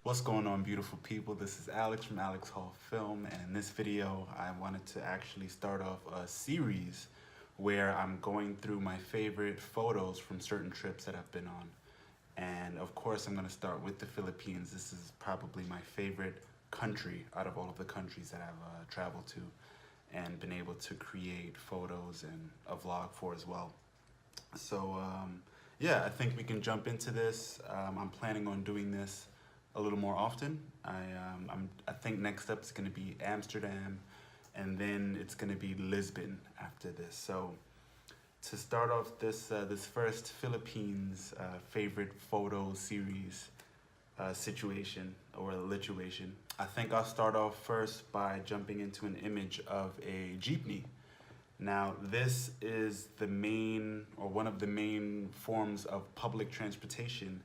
What's going on, beautiful people? This is Alex from Alex Hall Film, and in this video I wanted to actually start off a series where I'm going through my favorite photos from certain trips that I've been on. And of course I'm going to start with the Philippines. This is probably my favorite country out of all of the countries that I've traveled to and been able to create photos and a vlog for as well. So yeah, I think we can jump into this. I'm planning on doing this a little more often. I think next up is going to be Amsterdam, and then it's going to be Lisbon after this. So to start off this first Philippines favorite photo series situation or lituation, I think I'll start off first by jumping into an image of a jeepney. Now, this is the main, or one of the main forms of public transportation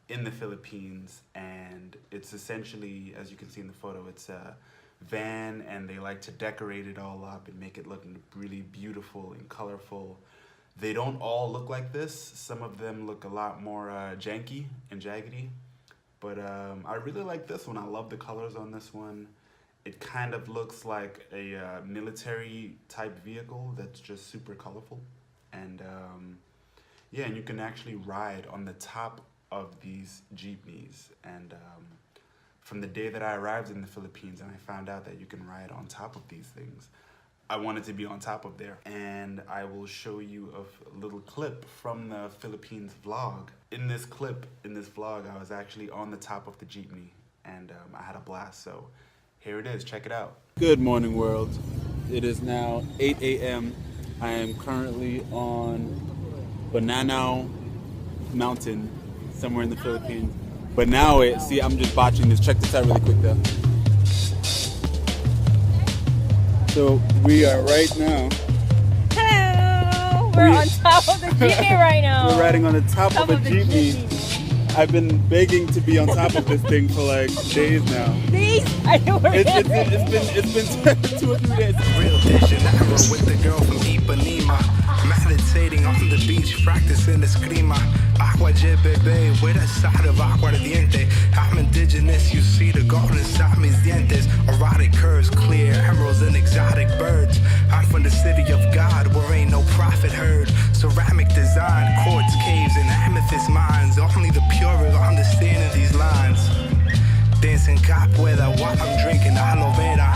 in the Philippines, and it's essentially, as you can see in the photo, it's a van, and they like to decorate it all up and make it look really beautiful and colorful. They don't all look like this. Some of them look a lot more janky and jaggedy, but I really like this one. I love the colors on this one. It kind of looks like a military type vehicle that's just super colorful. And yeah, and you can actually ride on the top of these jeepneys. And from the day that I arrived in the Philippines and I found out that you can ride on top of these things, I wanted to be on top of there. And I will show you a little clip from the Philippines vlog. In this clip, in this vlog, I was actually on the top of the jeepney, and I had a blast. So here it is, check it out. Good morning, world. It is now 8 a.m. I am currently on Bananao Mountain, somewhere in the Philippines. But now see, I'm just botching this. Check this out really quick though. So we are right now. Hello! We're on top of the jeepney right now. We're riding on the top of a jeepney. I've been begging to be on top of this thing for like days now. Days? It's been 2 or 3 days. Real vision, arrow with the girl from Ipanema. Meditating on the beach, practicing eskrima. Agua de bebé with a side of aguardiente. I'm indigenous, you see the gold inside mis dientes. Erotic curves, clear emeralds and exotic birds. I'm from the city of God, where ain't no prophet heard. Ceramic design, quartz caves and amethyst mines. Only the pure will understand these lines. Dancing capoeira while I'm drinking aloe vera.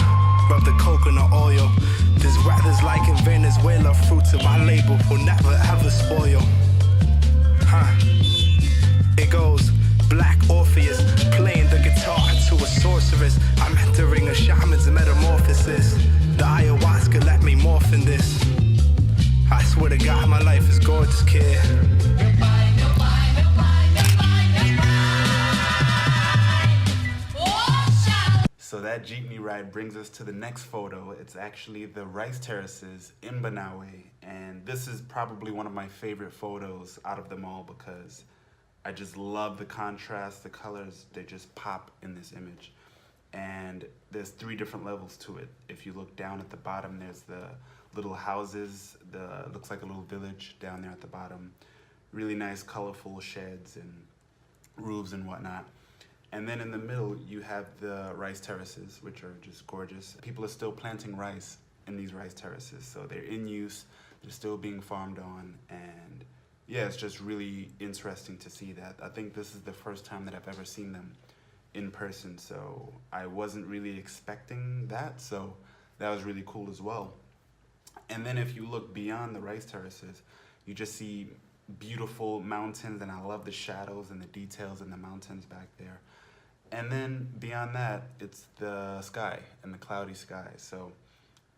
Rub the coconut oil. This weather's like in Venezuela. Fruits of my label will never ever spoil. It goes Black Orpheus playing the guitar to a sorceress. I'm entering a shaman's metamorphosis. The ayahuasca let me morph in this. I swear to God, my life is gorgeous, kid. So that jeepney ride brings us to the next photo. It's actually the rice terraces in Banaue, and this is probably one of my favorite photos out of them all because I just love the contrast, the colors, they just pop in this image. And there's 3 different levels to it. If you look down at the bottom, there's the little houses, looks like a little village down there at the bottom. Really nice, colorful sheds and roofs and whatnot. And then in the middle, you have the rice terraces, which are just gorgeous. People are still planting rice in these rice terraces, so they're in use, they're still being farmed on, and yeah, it's just really interesting to see that. I think this is the first time that I've ever seen them in person, so I wasn't really expecting that, so that was really cool as well. And then if you look beyond the rice terraces, you just see beautiful mountains, and I love the shadows and the details in the mountains back there. And then beyond that, it's the sky and the cloudy sky. So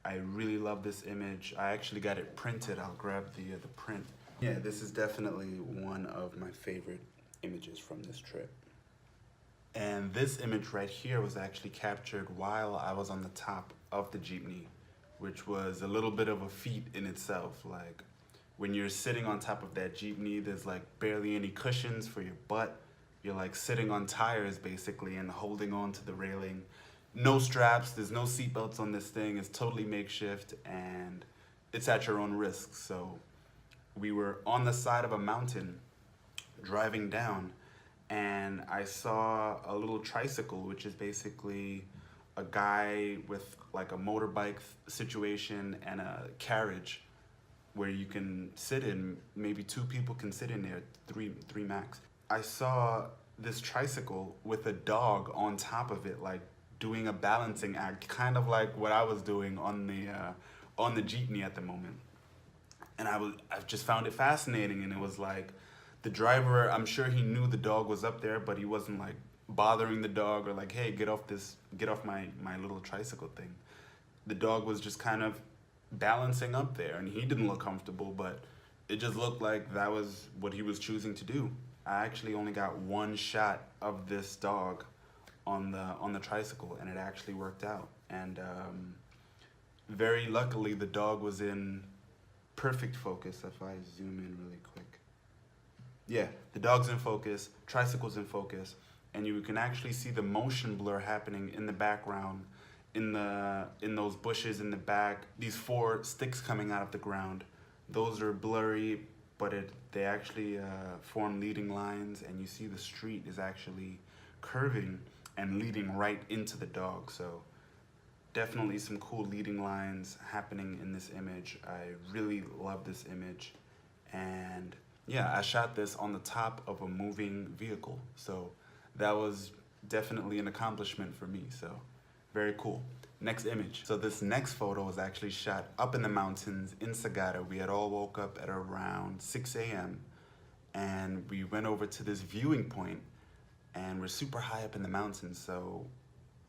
I really love this image. I actually got it printed. I'll grab the print. Yeah, this is definitely one of my favorite images from this trip. And this image right here was actually captured while I was on the top of the jeepney, which was a little bit of a feat in itself. Like, when you're sitting on top of that jeepney, there's like barely any cushions for your butt. You're like sitting on tires basically and holding on to the railing. No straps, there's no seatbelts on this thing. It's totally makeshift and it's at your own risk. So we were on the side of a mountain driving down, and I saw a little tricycle, which is basically a guy with like a motorbike situation and a carriage where you can sit in. Maybe two people can sit in there, three max. I saw this tricycle with a dog on top of it, like doing a balancing act, kind of like what I was doing on the jeepney at the moment. And I've just found it fascinating. And it was like the driver, I'm sure he knew the dog was up there, but he wasn't like bothering the dog or like, hey, get off my little tricycle thing. The dog was just kind of balancing up there, and he didn't look comfortable, but it just looked like that was what he was choosing to do. I actually only got one shot of this dog on the tricycle, and it actually worked out. And very luckily, the dog was in perfect focus. If I zoom in really quick, yeah, the dog's in focus, tricycle's in focus, and you can actually see the motion blur happening in the background, in those bushes in the back. These 4 sticks coming out of the ground, those are blurry, but they actually form leading lines, and you see the street is actually curving and leading right into the dog. So definitely some cool leading lines happening in this image. I really love this image. And yeah, I shot this on the top of a moving vehicle. So that was definitely an accomplishment for me. So very cool. Next image. So this next photo was actually shot up in the mountains in Sagada. We had all woke up at around 6 a.m. and we went over to this viewing point, and we're super high up in the mountains. So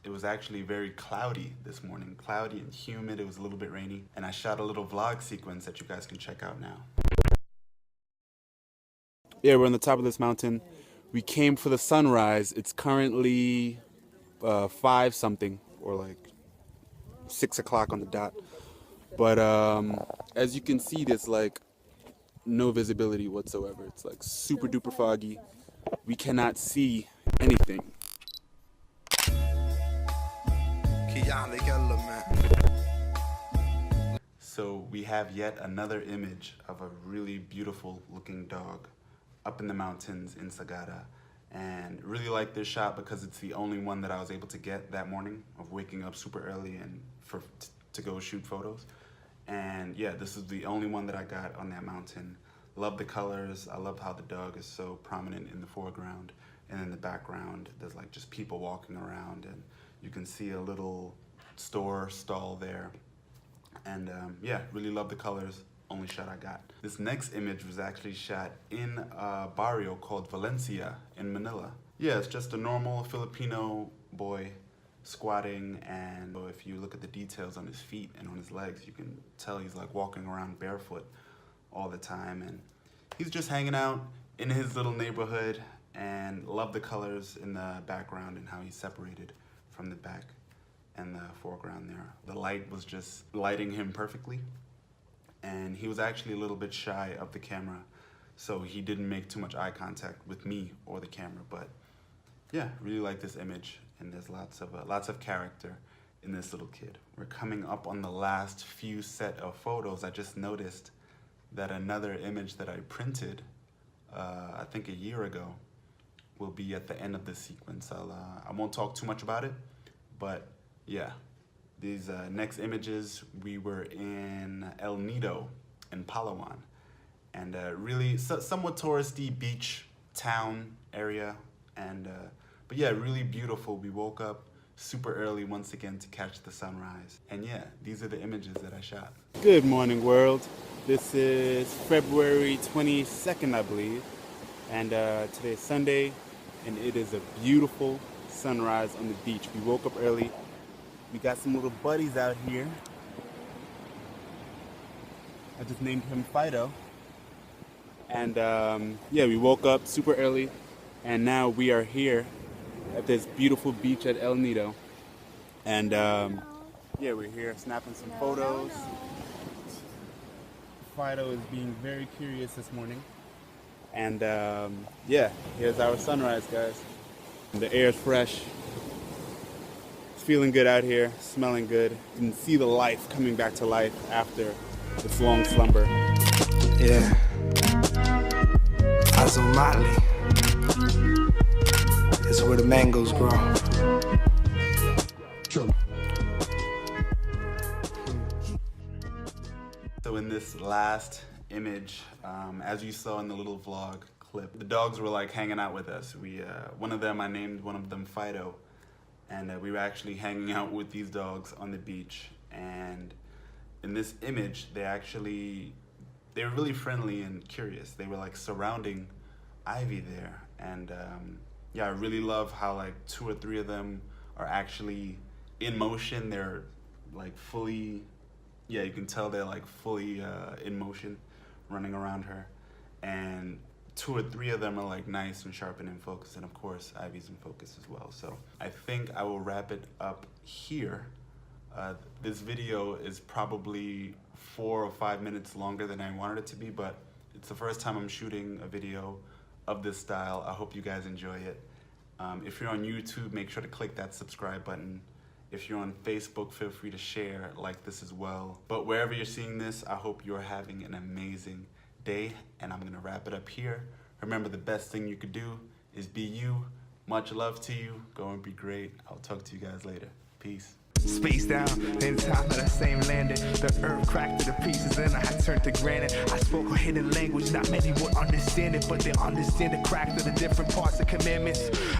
it was actually very cloudy this morning, cloudy and humid. It was a little bit rainy, and I shot a little vlog sequence that you guys can check out now. Yeah, we're on the top of this mountain. We came for the sunrise. It's currently 5 something, or like 6 o'clock on the dot. But as you can see, there's like no visibility whatsoever. It's like super duper foggy. We cannot see anything. So we have yet another image of a really beautiful looking dog up in the mountains in Sagada. And really like this shot because it's the only one that I was able to get that morning, of waking up super early and to go shoot photos. And yeah, this is the only one that I got on that mountain. Love the colors. I love how the dog is so prominent in the foreground, and in the background there's like just people walking around, and you can see a little store stall there. And yeah, really love the colors. Only shot I got. This next image was actually shot in a barrio called Valencia in Manila. Yeah, it's just a normal Filipino boy squatting, and if you look at the details on his feet and on his legs, you can tell he's like walking around barefoot all the time, and he's just hanging out in his little neighborhood. And love the colors in the background and how he's separated from the back and the foreground there. The light was just lighting him perfectly. And he was actually a little bit shy of the camera, so he didn't make too much eye contact with me or the camera. But yeah, really like this image, and there's lots of character in this little kid. We're coming up on the last few set of photos. I just noticed that another image that I printed, I think a year ago, will be at the end of this sequence. I won't talk too much about it, but yeah. These next images, we were in El Nido in Palawan, and really somewhat touristy beach town area, and but yeah, really beautiful. We woke up super early once again to catch the sunrise, and yeah, these are the images that I shot. Good morning, world. This is February 22nd, I believe, and today is Sunday, and it is a beautiful sunrise on the beach. We woke up early. We got some little buddies out here. I just named him Fido. And yeah, we woke up super early, and now we are here at this beautiful beach at El Nido. And yeah, we're here snapping some photos. Fido is being very curious this morning. And yeah, here's our sunrise, guys. And the air is fresh. Feeling good out here, smelling good. You can see the life coming back to life after this long slumber. Yeah. Azomali. mangoes grow. So in this last image, as you saw in the little vlog clip, the dogs were like hanging out with us. One of them, I named one of them Fido, and we were actually hanging out with these dogs on the beach. And in this image, they were really friendly and curious. They were like surrounding Ivy there. And yeah, I really love how like 2 or 3 of them are actually in motion. They're like fully, yeah, you can tell they're like fully in motion, running around her. And 2 or 3 of them are like nice and sharp and in focus. And of course, Ivy's in focus as well. So I think I will wrap it up here. This video is probably 4 or 5 minutes longer than I wanted it to be, but it's the first time I'm shooting a video of this style. I hope you guys enjoy it. If you're on YouTube, make sure to click that subscribe button. If you're on Facebook, feel free to share, like this as well. But wherever you're seeing this, I hope you're having an amazing day, and I'm gonna wrap it up here. Remember, the best thing you could do is be you. Much love to you. Go and be great. I'll talk to you guys later. Peace. Space down, in time of that same landing. The earth cracked to the pieces and I had turned to granite. I spoke a hidden language, not many would understand it, but they understand the crack of the different parts of commandments.